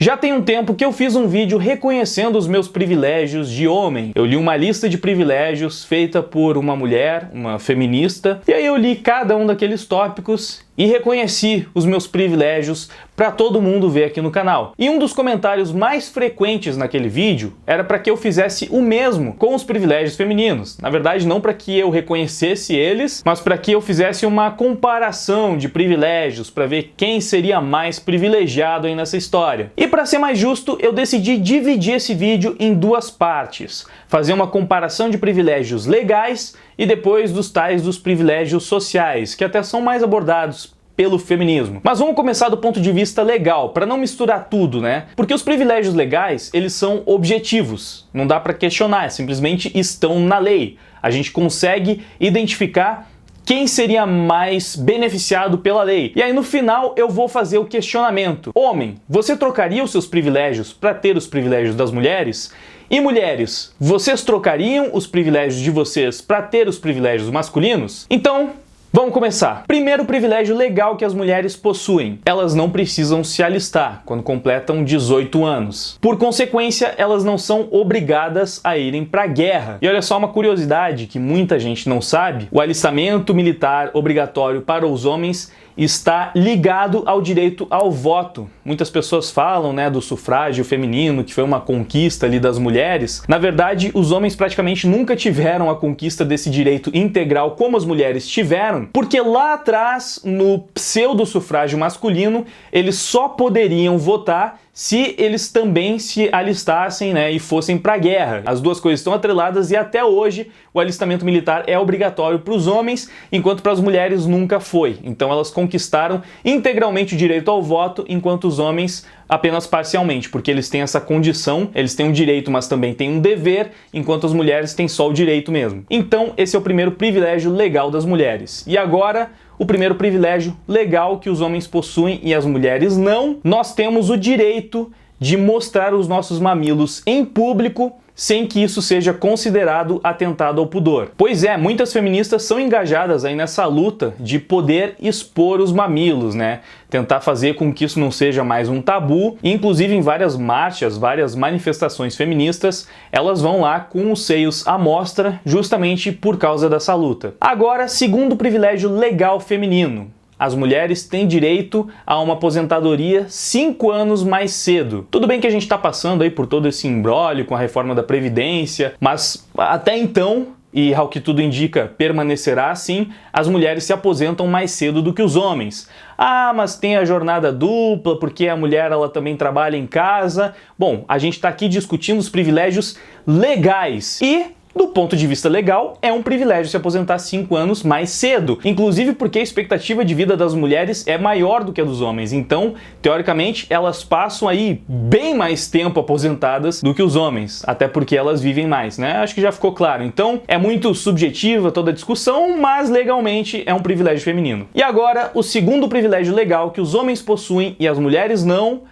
Já tem um tempo que eu fiz um vídeo reconhecendo os meus privilégios de homem. Eu li uma lista de privilégios feita por uma mulher, uma feminista, e aí eu li cada um daqueles tópicos e reconheci os meus privilégios para todo mundo ver aqui no canal. E um dos comentários mais frequentes naquele vídeo era para que eu fizesse o mesmo com os privilégios femininos. Na verdade, não para que eu reconhecesse eles, mas para que eu fizesse uma comparação de privilégios para ver quem seria mais privilegiado aí nessa história. E para ser mais justo, eu decidi dividir esse vídeo em duas partes. Fazer uma comparação de privilégios legais e depois dos privilégios sociais, que até são mais abordados pelo feminismo. Mas vamos começar do ponto de vista legal, para não misturar tudo, né? Porque os privilégios legais, eles são objetivos, não dá para questionar, simplesmente estão na lei. A gente consegue identificar quem seria mais beneficiado pela lei. E aí no final eu vou fazer o questionamento. Homem, você trocaria os seus privilégios para ter os privilégios das mulheres? E mulheres, vocês trocariam os privilégios de vocês para ter os privilégios masculinos? Então, vamos começar. Primeiro privilégio legal que as mulheres possuem. Elas não precisam se alistar quando completam 18 anos. Por consequência, elas não são obrigadas a irem para a guerra. E olha só uma curiosidade que muita gente não sabe. O alistamento militar obrigatório para os homens está ligado ao direito ao voto. Muitas pessoas falam, né, do sufrágio feminino, que foi uma conquista ali das mulheres. Na verdade, os homens praticamente nunca tiveram a conquista desse direito integral como as mulheres tiveram, porque lá atrás, no pseudo-sufrágio masculino, eles só poderiam votar se eles também se alistassem, né, e fossem para a guerra. As duas coisas estão atreladas e até hoje o alistamento militar é obrigatório para os homens, enquanto para as mulheres nunca foi. Então elas conquistaram integralmente o direito ao voto, enquanto os homens apenas parcialmente, porque eles têm essa condição, eles têm um direito, mas também têm um dever, enquanto as mulheres têm só o direito mesmo. Então esse é o primeiro privilégio legal das mulheres. E agora, o primeiro privilégio legal que os homens possuem e as mulheres não, nós temos o direito de mostrar os nossos mamilos em público sem que isso seja considerado atentado ao pudor. Pois é, muitas feministas são engajadas aí nessa luta de poder expor os mamilos, né? Tentar fazer com que isso não seja mais um tabu. E, inclusive em várias marchas, várias manifestações feministas, elas vão lá com os seios à mostra justamente por causa dessa luta. Agora, segundo privilégio legal feminino. As mulheres têm direito a uma aposentadoria 5 anos mais cedo. Tudo bem que a gente está passando aí por todo esse imbróglio com a reforma da Previdência, mas até então, e ao que tudo indica permanecerá assim, as mulheres se aposentam mais cedo do que os homens. Ah, mas tem a jornada dupla, porque a mulher ela também trabalha em casa. Bom, a gente está aqui discutindo os privilégios legais e, do ponto de vista legal, é um privilégio se aposentar 5 anos mais cedo. Inclusive porque a expectativa de vida das mulheres é maior do que a dos homens. Então, teoricamente, elas passam aí bem mais tempo aposentadas do que os homens. Até porque elas vivem mais, né? Acho que já ficou claro. Então, é muito subjetiva toda a discussão, mas legalmente é um privilégio feminino. E agora, o segundo privilégio legal que os homens possuem e as mulheres não,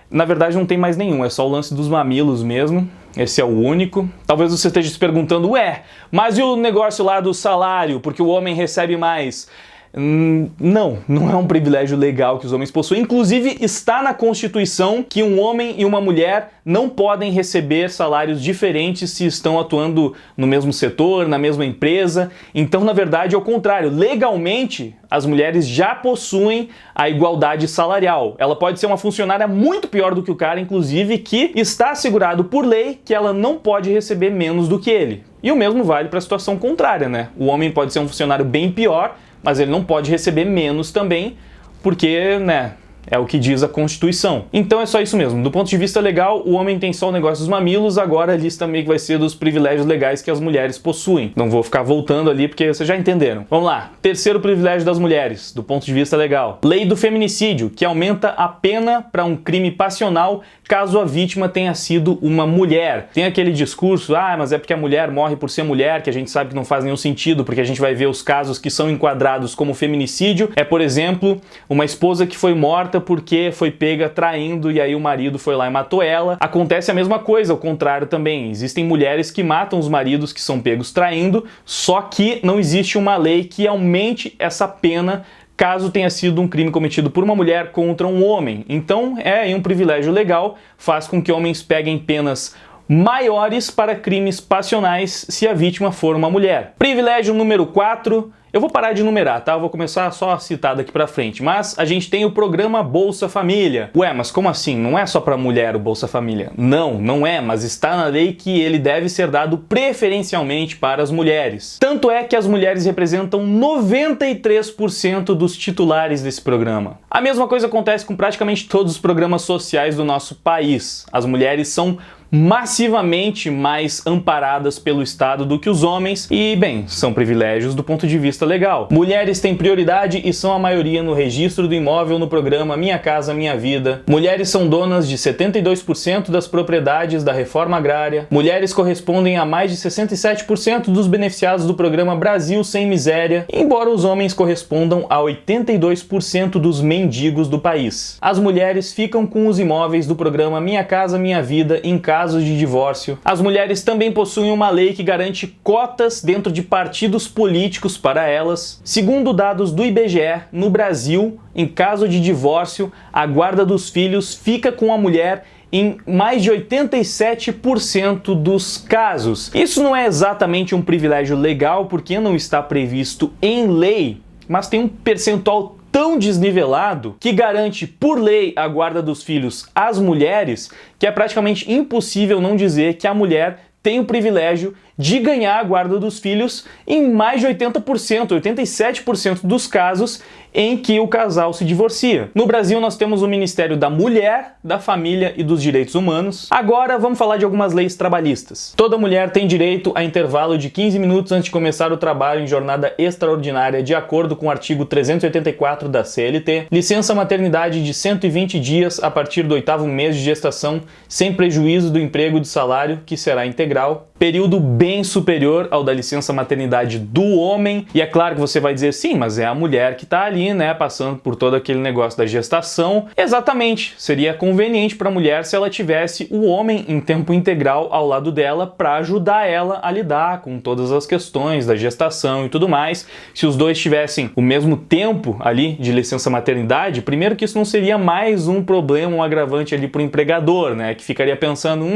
na verdade não tem mais nenhum, é só o lance dos mamilos mesmo. Esse é o único. Talvez você esteja se perguntando, ué, mas e o negócio lá do salário, porque o homem recebe mais? Não é um privilégio legal que os homens possuem. Inclusive, está na Constituição que um homem e uma mulher não podem receber salários diferentes se estão atuando no mesmo setor, na mesma empresa. Então, na verdade, é o contrário. Legalmente, as mulheres já possuem a igualdade salarial. Ela pode ser uma funcionária muito pior do que o cara, inclusive, que está assegurado por lei que ela não pode receber menos do que ele. E o mesmo vale para a situação contrária, né? O homem pode ser um funcionário bem pior, mas ele não pode receber menos também, porque, né, é o que diz a Constituição. Então é só isso mesmo. Do ponto de vista legal, o homem tem só o negócio dos mamilos, agora a lista meio que vai ser dos privilégios legais que as mulheres possuem. Não vou ficar voltando ali porque vocês já entenderam. Vamos lá. Terceiro privilégio das mulheres, do ponto de vista legal. Lei do feminicídio, que aumenta a pena para um crime passional caso a vítima tenha sido uma mulher. Tem aquele discurso, mas é porque a mulher morre por ser mulher, que a gente sabe que não faz nenhum sentido, porque a gente vai ver os casos que são enquadrados como feminicídio. É, por exemplo, uma esposa que foi morta porque foi pega traindo e aí o marido foi lá e matou ela. Acontece a mesma coisa, ao contrário também. Existem mulheres que matam os maridos que são pegos traindo, só que não existe uma lei que aumente essa pena caso tenha sido um crime cometido por uma mulher contra um homem. Então é um privilégio legal, faz com que homens peguem penas maiores para crimes passionais se a vítima for uma mulher. Privilégio número 4. Eu vou parar de numerar, tá? Eu vou começar só a citar daqui pra frente. Mas a gente tem o programa Bolsa Família. Ué, mas como assim? Não é só pra mulher o Bolsa Família? Não, não é, mas está na lei que ele deve ser dado preferencialmente para as mulheres. Tanto é que as mulheres representam 93% dos titulares desse programa. A mesma coisa acontece com praticamente todos os programas sociais do nosso país. As mulheres são massivamente mais amparadas pelo Estado do que os homens e, bem, são privilégios do ponto de vista legal. Mulheres têm prioridade e são a maioria no registro do imóvel no programa Minha Casa Minha Vida. Mulheres são donas de 72% das propriedades da reforma agrária. Mulheres correspondem a mais de 67% dos beneficiados do programa Brasil Sem Miséria, embora os homens correspondam a 82% dos mendigos do país. As mulheres ficam com os imóveis do programa Minha Casa Minha Vida em casos de divórcio. As mulheres também possuem uma lei que garante cotas dentro de partidos políticos para elas. Segundo dados do IBGE, no Brasil, em caso de divórcio, a guarda dos filhos fica com a mulher em mais de 87% dos casos. Isso não é exatamente um privilégio legal porque não está previsto em lei, mas tem um percentual tão desnivelado que garante por lei a guarda dos filhos às mulheres que é praticamente impossível não dizer que a mulher tem o privilégio de ganhar a guarda dos filhos em mais de 80%, 87% dos casos em que o casal se divorcia. No Brasil nós temos o Ministério da Mulher, da Família e dos Direitos Humanos. Agora vamos falar de algumas leis trabalhistas. Toda mulher tem direito a intervalo de 15 minutos antes de começar o trabalho em jornada extraordinária, de acordo com o artigo 384 da CLT. Licença maternidade de 120 dias a partir do 8º mês de gestação, sem prejuízo do emprego de salário, que será integral. Período bem superior ao da licença maternidade do homem. E é claro que você vai dizer, sim, mas é a mulher que está ali, né, passando por todo aquele negócio da gestação. Exatamente, seria conveniente para a mulher se ela tivesse o homem em tempo integral ao lado dela para ajudar ela a lidar com todas as questões da gestação e tudo mais. Se os dois tivessem o mesmo tempo ali de licença maternidade, primeiro que isso não seria mais um problema, um agravante ali para o empregador, né, que ficaria pensando,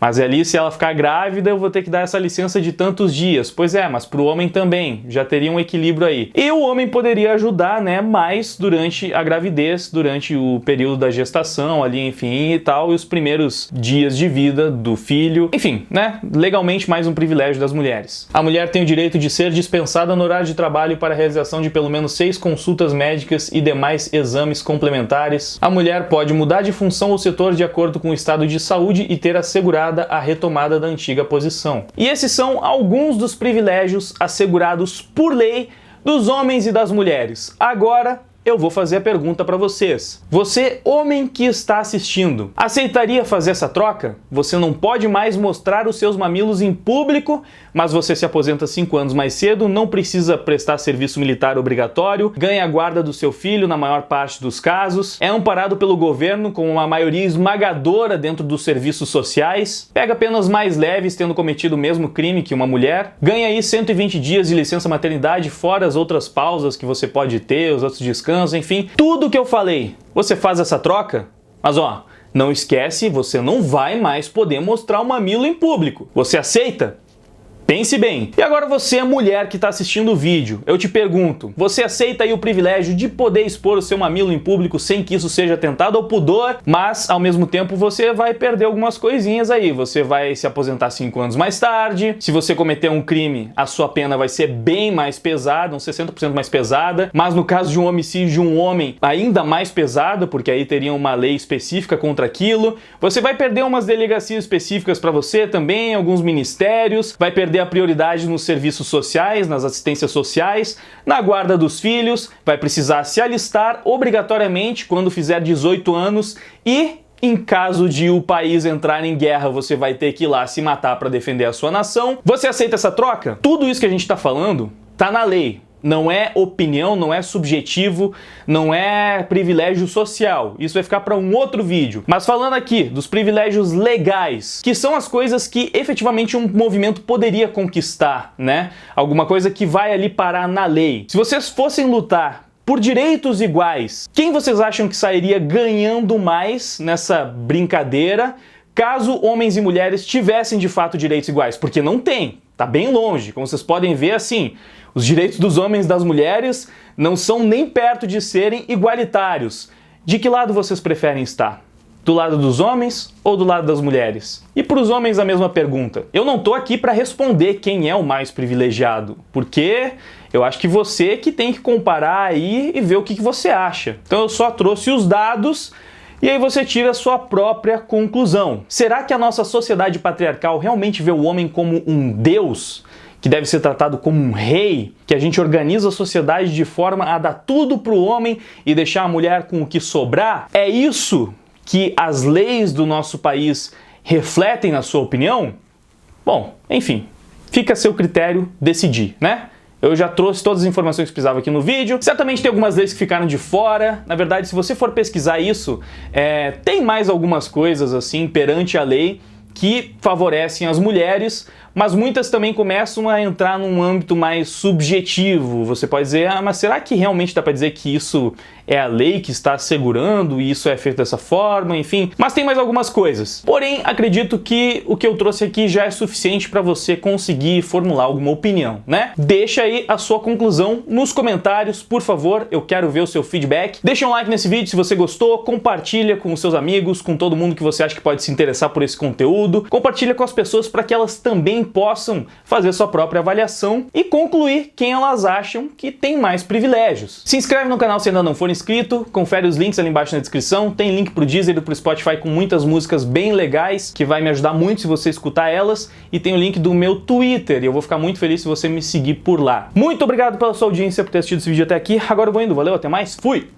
mas ali se ela ficar grávida eu vou ter que dar essa licença de tantos dias. Pois é, mas para o homem também, já teria um equilíbrio aí. E o homem poderia ajudar, né, mais durante a gravidez, durante o período da gestação ali, enfim, e tal, e os primeiros dias de vida do filho. Enfim, né, legalmente mais um privilégio das mulheres. A mulher tem o direito de ser dispensada no horário de trabalho para a realização de pelo menos 6 consultas médicas e demais exames complementares. A mulher pode mudar de função ou setor de acordo com o estado de saúde e ter assegurada a retomada da antiga posição. E esses são alguns dos privilégios assegurados por lei dos homens e das mulheres. Agora eu vou fazer a pergunta para vocês. Você, homem que está assistindo, aceitaria fazer essa troca? Você não pode mais mostrar os seus mamilos em público, mas você se aposenta 5 anos mais cedo, não precisa prestar serviço militar obrigatório, ganha a guarda do seu filho na maior parte dos casos, é amparado pelo governo com uma maioria esmagadora dentro dos serviços sociais, pega penas mais leves tendo cometido o mesmo crime que uma mulher, ganha aí 120 dias de licença maternidade fora as outras pausas que você pode ter, os outros descansos, enfim, tudo que eu falei. Você faz essa troca? Mas ó, não esquece, você não vai mais poder mostrar o mamilo em público. Você aceita? Pense bem. E agora você, mulher que está assistindo o vídeo, eu te pergunto, você aceita aí o privilégio de poder expor o seu mamilo em público sem que isso seja atentado ao pudor, mas ao mesmo tempo você vai perder algumas coisinhas aí, você vai se aposentar 5 anos mais tarde, se você cometer um crime, a sua pena vai ser bem mais pesada, uns 60% mais pesada, mas no caso de um homicídio de um homem, ainda mais pesada, porque aí teria uma lei específica contra aquilo, você vai perder umas delegacias específicas para você também, alguns ministérios, vai perder a prioridade nos serviços sociais, nas assistências sociais, na guarda dos filhos, vai precisar se alistar obrigatoriamente quando fizer 18 anos e, em caso de o país entrar em guerra, você vai ter que ir lá se matar para defender a sua nação. Você aceita essa troca? Tudo isso que a gente está falando tá na lei. Não é opinião, não é subjetivo, não é privilégio social. Isso vai ficar para um outro vídeo. Mas falando aqui dos privilégios legais, que são as coisas que efetivamente um movimento poderia conquistar, né? Alguma coisa que vai ali parar na lei. Se vocês fossem lutar por direitos iguais, quem vocês acham que sairia ganhando mais nessa brincadeira caso homens e mulheres tivessem de fato direitos iguais? Porque não tem, tá bem longe. Como vocês podem ver, assim, os direitos dos homens e das mulheres não são nem perto de serem igualitários. De que lado vocês preferem estar? Do lado dos homens ou do lado das mulheres? E para os homens a mesma pergunta. Eu não tô aqui para responder quem é o mais privilegiado, porque eu acho que você que tem que comparar aí e ver o que você acha. Então eu só trouxe os dados e aí você tira a sua própria conclusão. Será que a nossa sociedade patriarcal realmente vê o homem como um deus, que deve ser tratado como um rei, que a gente organiza a sociedade de forma a dar tudo pro homem e deixar a mulher com o que sobrar? É isso que as leis do nosso país refletem, na sua opinião? Bom, enfim, fica a seu critério decidir, né? Eu já trouxe todas as informações que precisava aqui no vídeo. Certamente tem algumas leis que ficaram de fora. Na verdade, se você for pesquisar isso, tem mais algumas coisas assim perante a lei que favorecem as mulheres, mas muitas também começam a entrar num âmbito mais subjetivo. Você pode dizer, mas será que realmente dá para dizer que isso é a lei que está assegurando e isso é feito dessa forma? Enfim, mas tem mais algumas coisas. Porém, acredito que o que eu trouxe aqui já é suficiente para você conseguir formular alguma opinião, né? Deixa aí a sua conclusão nos comentários, por favor, eu quero ver o seu feedback. Deixa um like nesse vídeo se você gostou, compartilha com os seus amigos, com todo mundo que você acha que pode se interessar por esse conteúdo, compartilha com as pessoas para que elas também possam fazer sua própria avaliação e concluir quem elas acham que tem mais privilégios. Se inscreve no canal se ainda não for inscrito, confere os links ali embaixo na descrição, tem link pro Deezer e pro Spotify com muitas músicas bem legais, que vai me ajudar muito se você escutar elas, e tem o link do meu Twitter, e eu vou ficar muito feliz se você me seguir por lá. Muito obrigado pela sua audiência, por ter assistido esse vídeo até aqui, agora eu vou indo, valeu, até mais, fui!